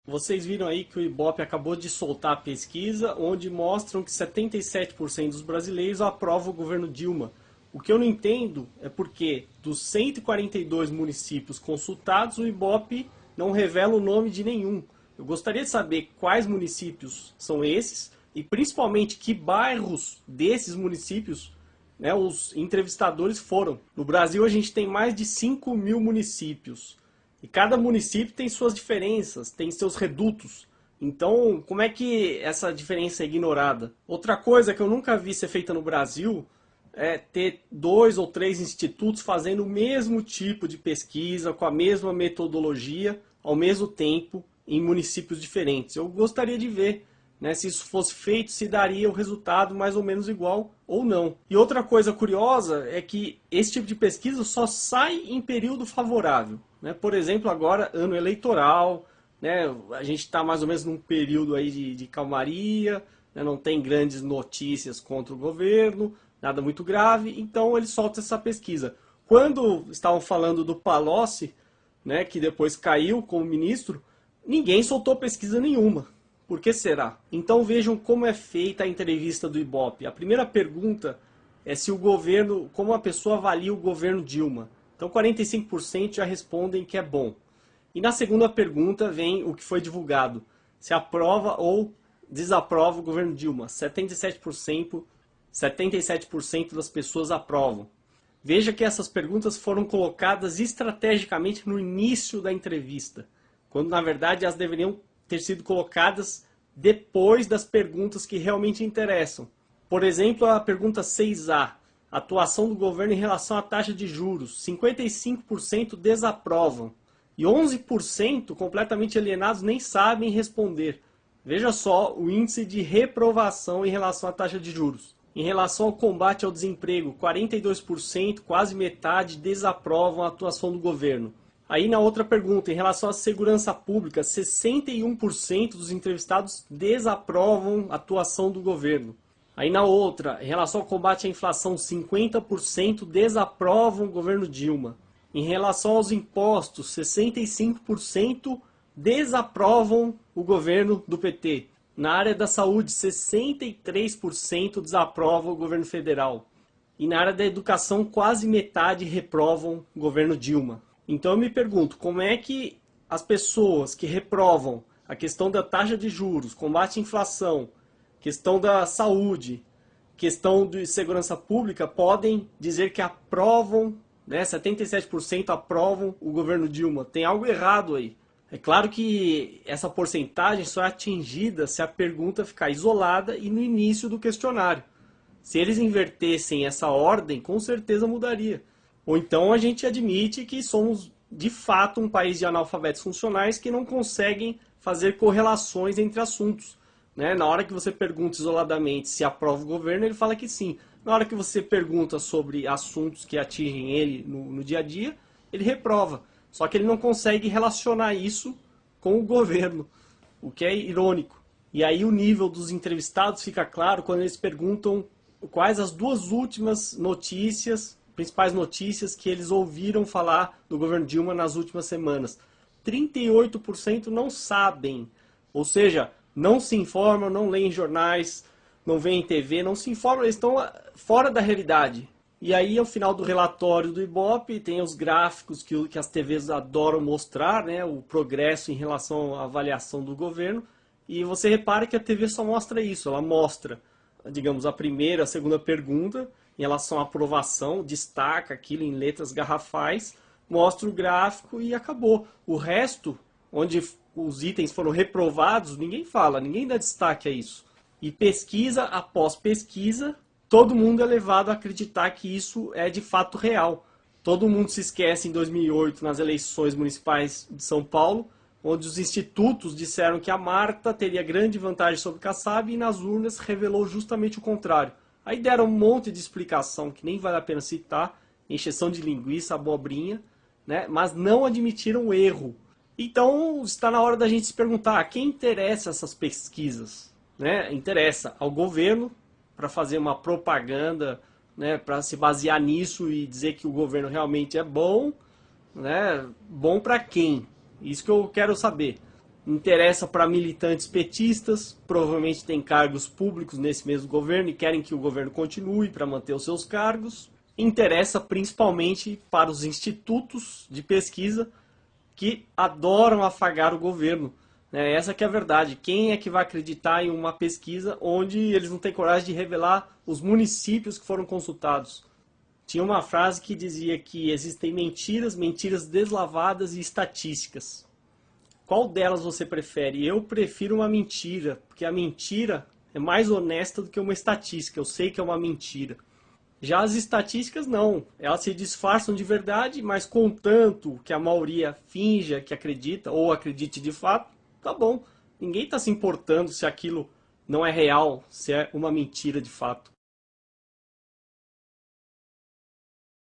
Vocês viram aí que o Ibope acabou de soltar a pesquisa onde mostram que 77% dos brasileiros aprovam o governo Dilma. O que eu não entendo é porque dos 142 municípios consultados, o Ibope não revela o nome de nenhum. Eu gostaria de saber quais municípios são esses e principalmente que bairros desses municípios, né, os entrevistadores foram. No Brasil a gente tem mais de 5 mil municípios. E cada município tem suas diferenças, tem seus redutos. Então, como é que essa diferença é ignorada? Outra coisa que eu nunca vi ser feita no Brasil é ter 2 ou 3 institutos fazendo o mesmo tipo de pesquisa, com a mesma metodologia, ao mesmo tempo, em municípios diferentes. Eu gostaria de ver, né, se isso fosse feito, se daria o resultado mais ou menos igual ou não. E outra coisa curiosa é que esse tipo de pesquisa só sai em período favorável. Né? Por exemplo, agora, ano eleitoral, né? A gente está mais ou menos num período aí de calmaria, né? Não tem grandes notícias contra o governo, nada muito grave, então ele solta essa pesquisa. Quando estavam falando do Palocci, né, que depois caiu como ministro, ninguém soltou pesquisa nenhuma. Por que será? Então vejam como é feita a entrevista do Ibope. A primeira pergunta é se o governo, como a pessoa avalia o governo Dilma. Então 45% já respondem que é bom. E na segunda pergunta vem o que foi divulgado. Se aprova ou desaprova o governo Dilma. 77% das pessoas aprovam. Veja que essas perguntas foram colocadas estrategicamente no início da entrevista, quando na verdade elas deveriam ter sido colocadas depois das perguntas que realmente interessam. Por exemplo, a pergunta 6A, atuação do governo em relação à taxa de juros. 55% desaprovam e 11% completamente alienados nem sabem responder. Veja só o índice de reprovação em relação à taxa de juros. Em relação ao combate ao desemprego, 42%, quase metade, desaprovam a atuação do governo. Aí na outra pergunta, em relação à segurança pública, 61% dos entrevistados desaprovam a atuação do governo. Aí na outra, em relação ao combate à inflação, 50% desaprovam o governo Dilma. Em relação aos impostos, 65% desaprovam o governo do PT. Na área da saúde, 63% desaprovam o governo federal. E na área da educação, quase metade reprovam o governo Dilma. Então eu me pergunto, como é que as pessoas que reprovam a questão da taxa de juros, combate à inflação, questão da saúde, questão de segurança pública, podem dizer que aprovam, né, 77% aprovam o governo Dilma? Tem algo errado aí. É claro que essa porcentagem só é atingida se a pergunta ficar isolada e no início do questionário. Se eles invertessem essa ordem, com certeza mudaria. Ou então a gente admite que somos de fato um país de analfabetos funcionais que não conseguem fazer correlações entre assuntos. Né? Na hora que você pergunta isoladamente se aprova o governo, ele fala que sim. Na hora que você pergunta sobre assuntos que atingem ele no dia a dia, ele reprova. Só que ele não consegue relacionar isso com o governo, o que é irônico. E aí o nível dos entrevistados fica claro quando eles perguntam quais as duas últimas notícias, principais notícias que eles ouviram falar do governo Dilma nas últimas semanas. 38% não sabem, ou seja, não se informam, não leem jornais, não veem TV, não se informam, eles estão fora da realidade. E aí, ao final do relatório do Ibope, tem os gráficos que as TVs adoram mostrar, né, o progresso em relação à avaliação do governo. E você repara que a TV só mostra isso, ela mostra, digamos, a primeira, a segunda pergunta, em relação à aprovação, destaca aquilo em letras garrafais, mostra o gráfico e acabou. O resto, onde os itens foram reprovados, ninguém fala, ninguém dá destaque a isso. E pesquisa após pesquisa, todo mundo é levado a acreditar que isso é de fato real. Todo mundo se esquece em 2008, nas eleições municipais de São Paulo, onde os institutos disseram que a Marta teria grande vantagem sobre Kassab e nas urnas revelou justamente o contrário. Aí deram um monte de explicação que nem vale a pena citar, encheção de linguiça, abobrinha, né? Mas não admitiram o erro. Então está na hora da gente se perguntar a quem interessa essas pesquisas, né? Interessa ao governo, para fazer uma propaganda, né, para se basear nisso e dizer que o governo realmente é bom, né? Bom para quem? Isso que eu quero saber. interessa para militantes petistas, provavelmente têm cargos públicos nesse mesmo governo e querem que o governo continue para manter os seus cargos. Interessa principalmente para os institutos de pesquisa que adoram afagar o governo. Essa que é a verdade. Quem é que vai acreditar em uma pesquisa onde eles não têm coragem de revelar os municípios que foram consultados? Tinha uma frase que dizia que existem mentiras, mentiras deslavadas e estatísticas. Qual delas você prefere? Eu prefiro uma mentira, porque a mentira é mais honesta do que uma estatística. Eu sei que é uma mentira. Já as estatísticas não. Elas se disfarçam de verdade, mas contanto que a maioria finja que acredita ou acredite de fato, tá bom. Ninguém está se importando se aquilo não é real, se é uma mentira de fato.